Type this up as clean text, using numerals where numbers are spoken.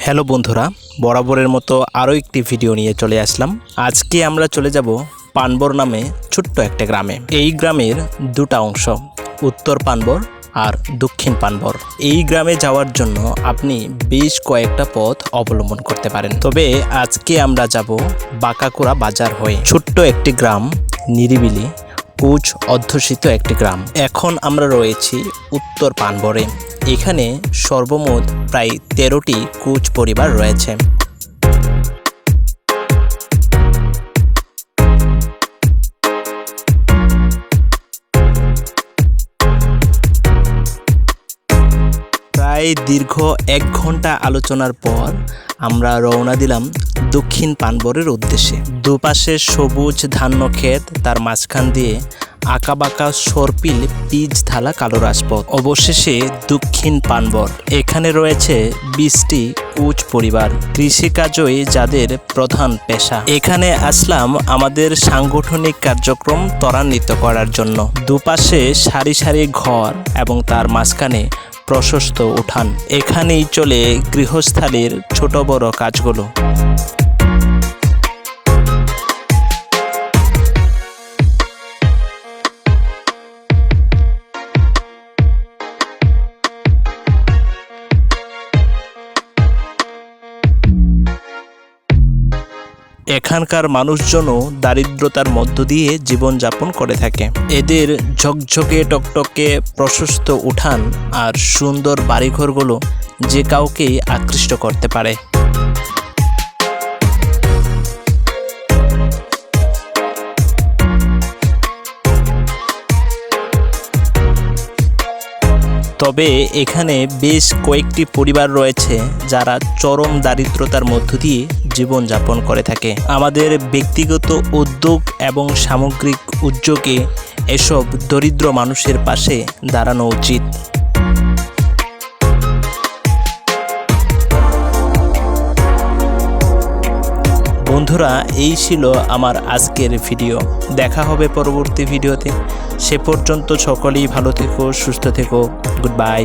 Hello বন্ধুরা, বরাবরের মতো আরও একটি ভিডিও নিয়ে চলে আসলাম। আজকে আমরা চলে যাব পানবর নামে ছোট্ট একটা গ্রামে। এই গ্রামের দুটা অংশ, উত্তর পানবর আর দক্ষিণ পানবর। এই গ্রামে যাওয়ার জন্য আপনি বেশ কয়েকটা পথ অবলম্বন করতে পারেন। তবে আজকে আমরা যাব বাঁকাকুড়া বাজার হয়ে। ছোট্ট একটি গ্রাম, নিরিবিলি, কোচ অধ্যুষিত একটি গ্রাম। এখন আমরা রয়েছি উত্তর পানবরে। এখানে সর্বমোট প্রায় 13টি কোচ পরিবার রয়েছে। প্রায় দীর্ঘ 1 ঘন্টা আলোচনার পর আমরা রওনা দিলাম দক্ষিণ পানবরের উদ্দেশ্যে। দুপাশে সবুজ ধান্য ক্ষেত, তার মাঝখান দিয়ে আঁকাবাঁকা সর্পিল পিচ ঢালা কালো রাজপথ। অবশেষে দক্ষিণ পানবর। এখানে রয়েছে 20টি কোচ পরিবার, কৃষিকাজই যাদের প্রধান পেশা। এখানে আসলাম আমাদের সাংগঠনিক কার্যক্রম ত্বরান্বিত করার জন্য। দুপাশে সারি সারি ঘর এবং তার মাঝখানে প্রশস্ত উঠান। এখানেই চলে গৃহস্থালির ছোট বড় কাজগুলো। এখানকার মানুষজনও দারিদ্রতার মধ্য দিয়ে জীবনযাপন করে থাকে। এদের ঝকঝকে টকটকে প্রশস্ত উঠান আর সুন্দর বাড়িঘরগুলো যে কাউকেই আকৃষ্ট করতে পারে। তবে এখানে বেশ কয়েকটি পরিবার রয়েছে যারা চরম দারিদ্রতার মধ্য দিয়ে জীবনযাপন করে থাকে। আমাদের ব্যক্তিগত উদ্যোগ এবং সামগ্রিক উদ্যোগে এসব দরিদ্র মানুষের পাশে দাঁড়ানো উচিত। বন্ধুরা, এই ছিল আমার আজকের ভিডিও। দেখা হবে পরবর্তী ভিডিওতে। সে পর্যন্ত সকলেই ভালো থেকো, সুস্থ থেকো। Good bye.